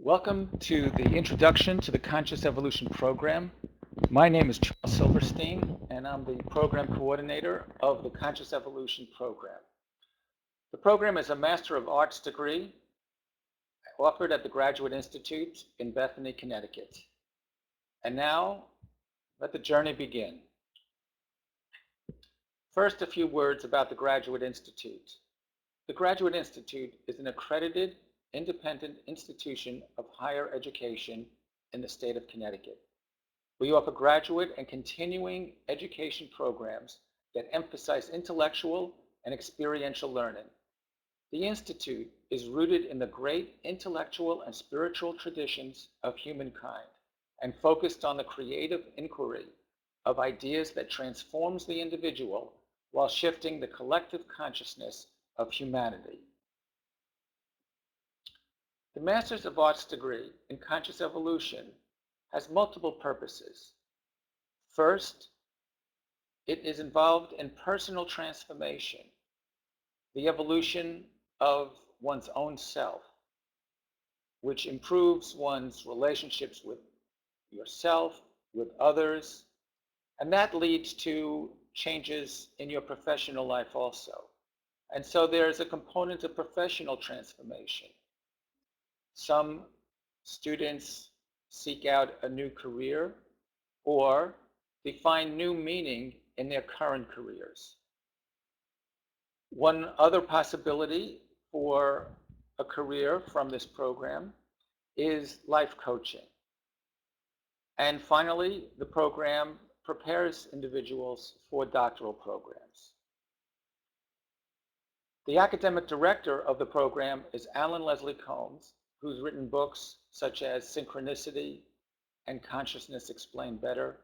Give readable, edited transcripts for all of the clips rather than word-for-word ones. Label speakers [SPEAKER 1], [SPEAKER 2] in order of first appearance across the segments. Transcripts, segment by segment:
[SPEAKER 1] Welcome to the Introduction to the Conscious Evolution program. My name is Charles Silverstein, and I'm the program coordinator of the Conscious Evolution program. The program is a Master of Arts degree offered at the Graduate Institute in Bethany, Connecticut. And now, let the journey begin. First, a few words about the Graduate Institute. The Graduate Institute is an accredited, independent institution of higher education in the state of Connecticut. We offer graduate and continuing education programs that emphasize intellectual and experiential learning. The Institute is rooted in the great intellectual and spiritual traditions of humankind and focused on the creative inquiry of ideas that transforms the individual while shifting the collective consciousness of humanity. The Masters of Arts degree in Conscious Evolution has multiple purposes. First, it is involved in personal transformation, the evolution of one's own self, which improves one's relationships with yourself, with others, and that leads to changes in your professional life also. And so there's a component of professional transformation. Some students seek out a new career or they find new meaning in their current careers. One other possibility for a career from this program is life coaching. And finally, the program prepares individuals for doctoral programs. The academic director of the program is Alan Leslie Combs, who's written books such as Synchronicity and Consciousness Explained Better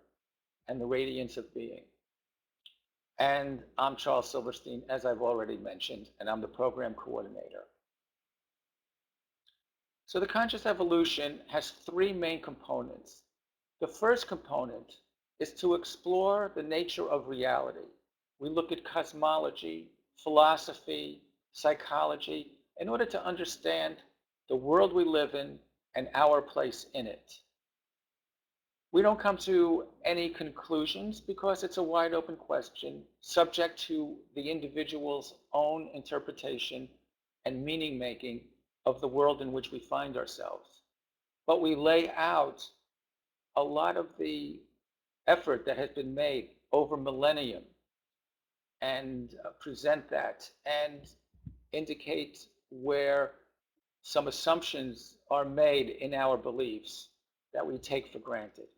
[SPEAKER 1] and The Radiance of Being. And I'm Charles Silverstein, as I've already mentioned, and I'm the program coordinator. So the Conscious Evolution has three main components. The first component is to explore the nature of reality. We look at cosmology, philosophy, psychology, in order to understand the world we live in and our place in it. We don't come to any conclusions because it's a wide open question, subject to the individual's own interpretation and meaning making of the world in which we find ourselves. But we lay out a lot of the effort that has been made over millennium and present that and indicate where some assumptions are made in our beliefs that we take for granted.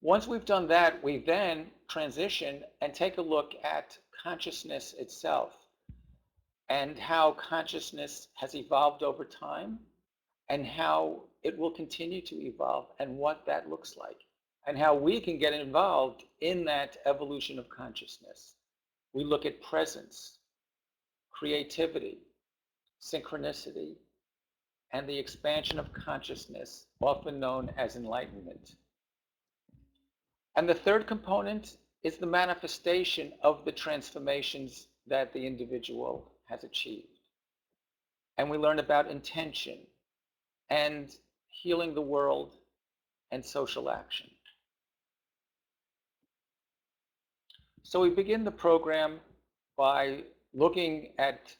[SPEAKER 1] Once we've done that, we then transition and take a look at consciousness itself and how consciousness has evolved over time and how it will continue to evolve and what that looks like and how we can get involved in that evolution of consciousness. We look at presence, creativity, synchronicity, and the expansion of consciousness, often known as enlightenment. And the third component is the manifestation of the transformations that the individual has achieved. And we learn about intention and healing the world and social action. So we begin the program by looking at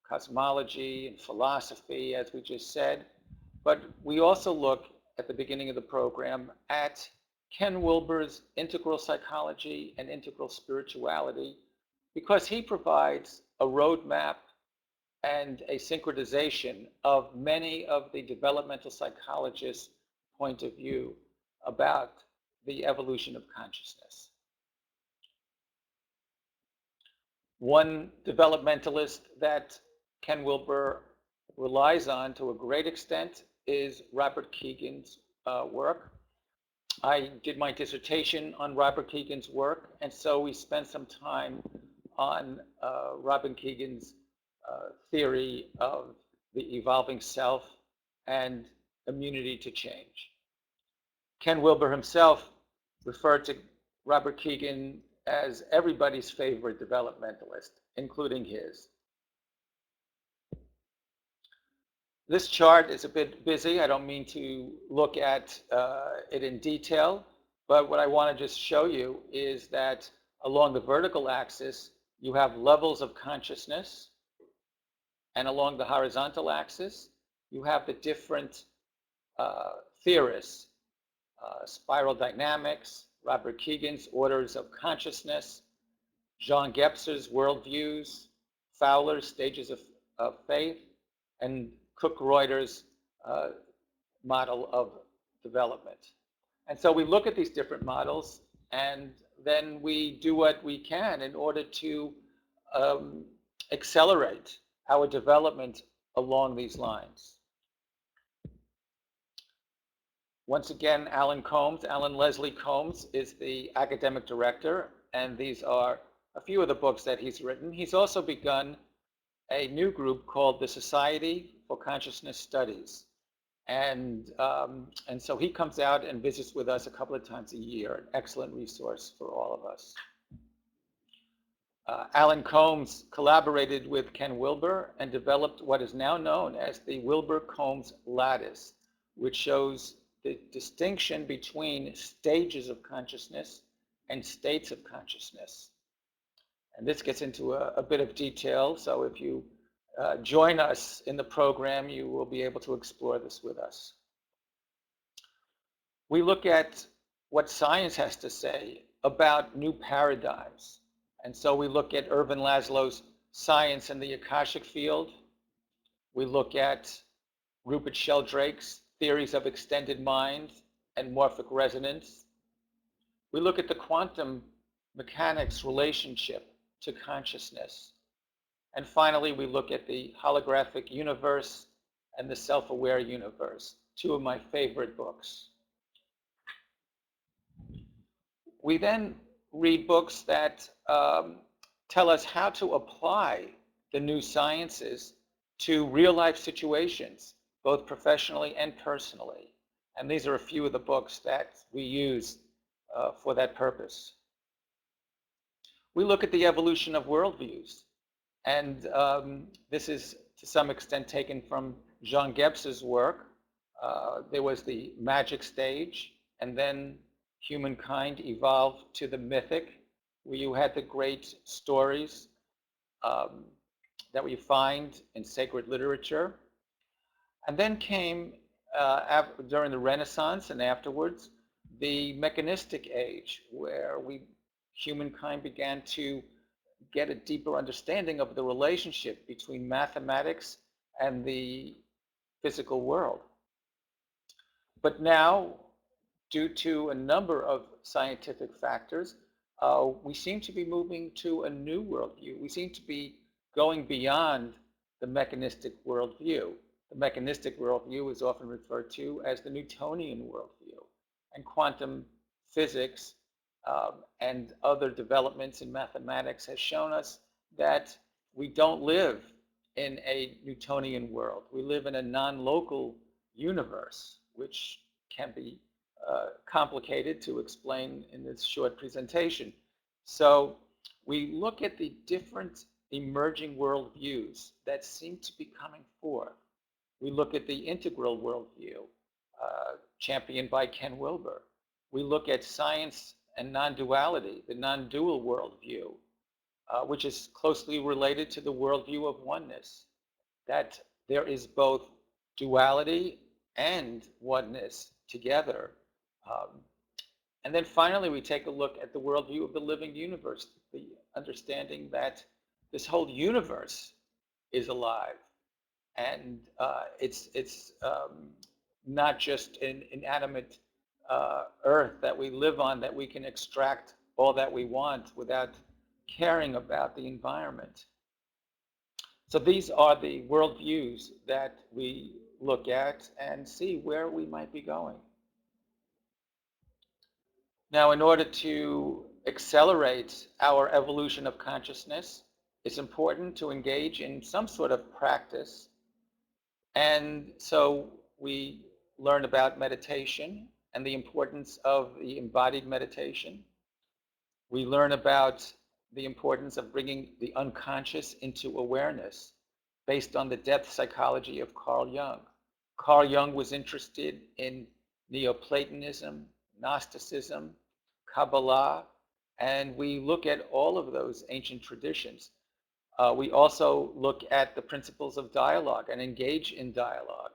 [SPEAKER 1] cosmology and philosophy, as we just said, but we also look at the beginning of the program at Ken Wilber's integral psychology and integral spirituality, because he provides a roadmap and a synchronization of many of the developmental psychologists' point of view about the evolution of consciousness. One developmentalist that Ken Wilber relies on to a great extent is Robert Kegan's work. I did my dissertation on Robert Kegan's work, and so we spent some time on Robert Kegan's theory of the evolving self and immunity to change. Ken Wilber himself referred to Robert Kegan as everybody's favorite developmentalist, including his. This chart is a bit busy. I don't mean to look at it in detail, but what I want to just show you is that along the vertical axis, you have levels of consciousness, and along the horizontal axis, you have the different theorists, spiral dynamics, Robert Kegan's orders of consciousness, John Gebser's worldviews, Fowler's stages of faith, and Cook-Reuter's model of development. And so we look at these different models, and then we do what we can in order to accelerate our development along these lines. Once again, Alan Leslie Combs is the academic director, and these are a few of the books that he's written. He's also begun a new group called the Society for Consciousness Studies. And so he comes out and visits with us a couple of times a year, an excellent resource for all of us. Alan Combs collaborated with Ken Wilber and developed what is now known as the Wilber-Combs lattice, which shows the distinction between stages of consciousness and states of consciousness. And this gets into a bit of detail, so if you join us in the program, you will be able to explore this with us. We look at what science has to say about new paradigms. And so we look at Ervin Laszlo's Science in the Akashic Field. We look at Rupert Sheldrake's theories of extended mind and morphic resonance. We look at the quantum mechanics relationship to consciousness. And finally, we look at the holographic universe and the self-aware universe, two of my favorite books. We then read books that tell us how to apply the new sciences to real-life situations, both professionally and personally. And these are a few of the books that we use for that purpose. We look at the evolution of worldviews. And this is, to some extent, taken from Jean Gebser's work. There was the magic stage, and then humankind evolved to the mythic, where you had the great stories that we find in sacred literature. And then came, during the Renaissance and afterwards, the mechanistic age, where humankind began to get a deeper understanding of the relationship between mathematics and the physical world. But now, due to a number of scientific factors, we seem to be moving to a new worldview. We seem to be going beyond the mechanistic worldview. The mechanistic worldview is often referred to as the Newtonian worldview. And quantum physics and other developments in mathematics has shown us that we don't live in a Newtonian world. We live in a non-local universe, which can be complicated to explain in this short presentation. So we look at the different emerging worldviews that seem to be coming forth. We look at the integral worldview, championed by Ken Wilber. We look at science and non-duality, the non-dual worldview, which is closely related to the worldview of oneness, that there is both duality and oneness together. And then finally, we take a look at the worldview of the living universe, the understanding that this whole universe is alive, and it's not just an inanimate earth that we live on, that we can extract all that we want without caring about the environment. So these are the worldviews that we look at and see where we might be going. Now, in order to accelerate our evolution of consciousness, it's important to engage in some sort of practice. And so we learn about meditation and the importance of the embodied meditation. We learn about the importance of bringing the unconscious into awareness. based on the depth psychology of Carl Jung. Carl Jung was interested in Neoplatonism, Gnosticism, Kabbalah, and we look at all of those ancient traditions. We also look at the principles of dialogue and engage in dialogue.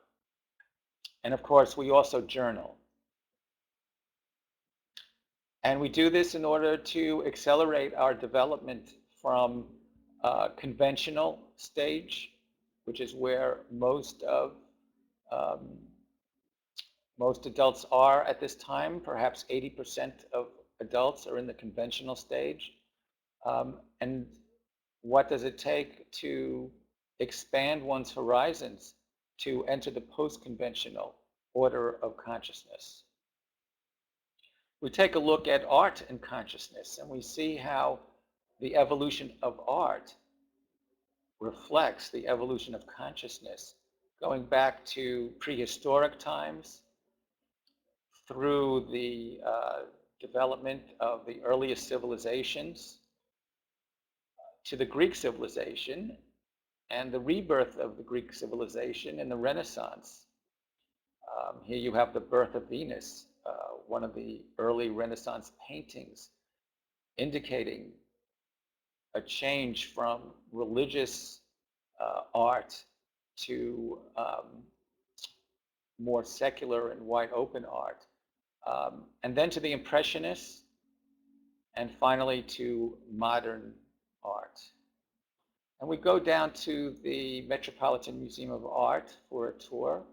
[SPEAKER 1] And of course, we also journal. And we do this in order to accelerate our development from conventional stage, which is where most adults are at this time. Perhaps 80% of adults are in the conventional stage. And what does it take to expand one's horizons to enter the post-conventional order of consciousness? We take a look at art and consciousness, and we see how the evolution of art reflects the evolution of consciousness, going back to prehistoric times, through the development of the earliest civilizations, to the Greek civilization, and the rebirth of the Greek civilization in the Renaissance. Here you have the birth of Venus, one of the early Renaissance paintings, indicating a change from religious art to more secular and wide open art, and then to the Impressionists, and finally to modern art. And we go down to the Metropolitan Museum of Art for a tour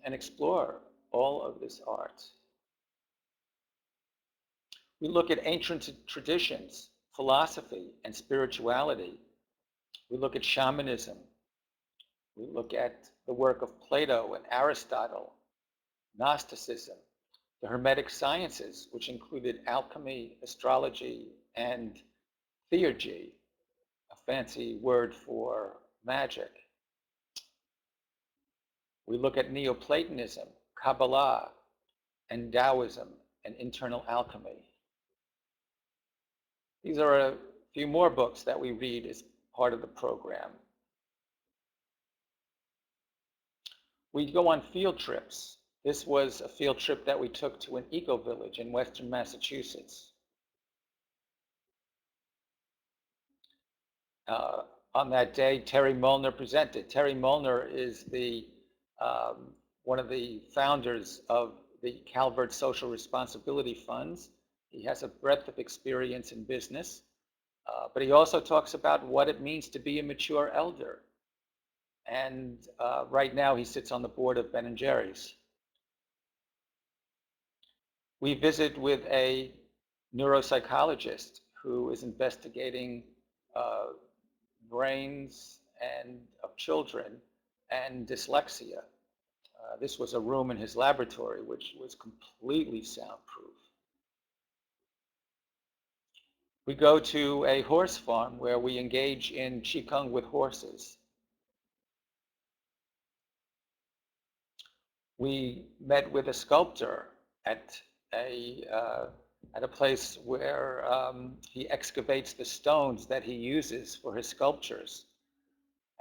[SPEAKER 1] and explore all of this art. We look at ancient traditions, philosophy, and spirituality. We look at shamanism. We look at the work of Plato and Aristotle, Gnosticism, the Hermetic sciences, which included alchemy, astrology, and theurgy, a fancy word for magic. We look at Neoplatonism, Kabbalah, and Taoism, and internal alchemy. These are a few more books that we read as part of the program. We go on field trips. This was a field trip that we took to an eco-village in western Massachusetts. On that day, Terry Molnar presented. Terry Molnar is one of the founders of the Calvert Social Responsibility Funds. He has a breadth of experience in business, but he also talks about what it means to be a mature elder. And right now he sits on the board of Ben & Jerry's. We visit with a neuropsychologist who is investigating brains of children and dyslexia. This was a room in his laboratory which was completely soundproof. We go to a horse farm where we engage in qigong with horses. We met with a sculptor at a place where he excavates the stones that he uses for his sculptures,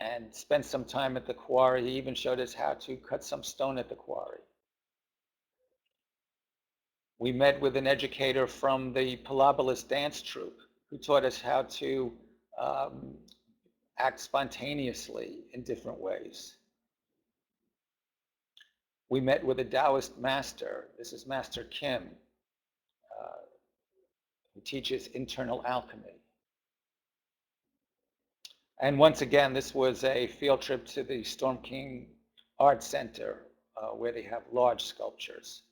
[SPEAKER 1] and spent some time at the quarry. He even showed us how to cut some stone at the quarry. We met with an educator from the Pilobolus dance troupe who taught us how to act spontaneously in different ways. We met with a Taoist master. This is Master Kim, who teaches internal alchemy. And once again, this was a field trip to the Storm King Art Center, where they have large sculptures.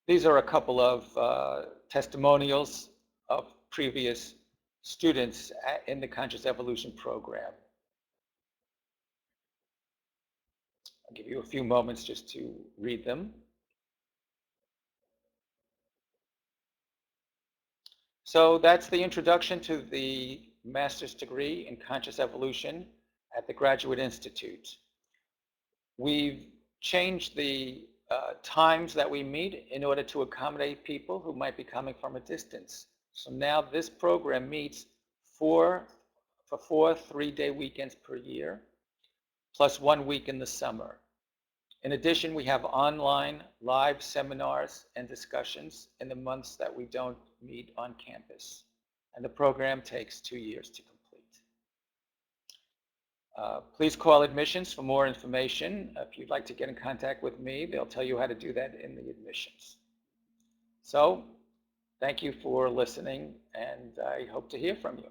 [SPEAKER 1] These are a couple of testimonials of previous students in the Conscious Evolution program. I'll give you a few moments just to read them. So that's the introduction to the master's degree in Conscious Evolution at the Graduate Institute. We've changed the times that we meet in order to accommodate people who might be coming from a distance. So now this program meets 4 for 4 3-day weekends per year, plus 1 week in the summer. In addition, we have online live seminars and discussions in the months that we don't meet on campus. And the program takes 2 years to complete. Please call admissions for more information. If you'd like to get in contact with me, they'll tell you how to do that in the admissions. So, thank you for listening, and I hope to hear from you.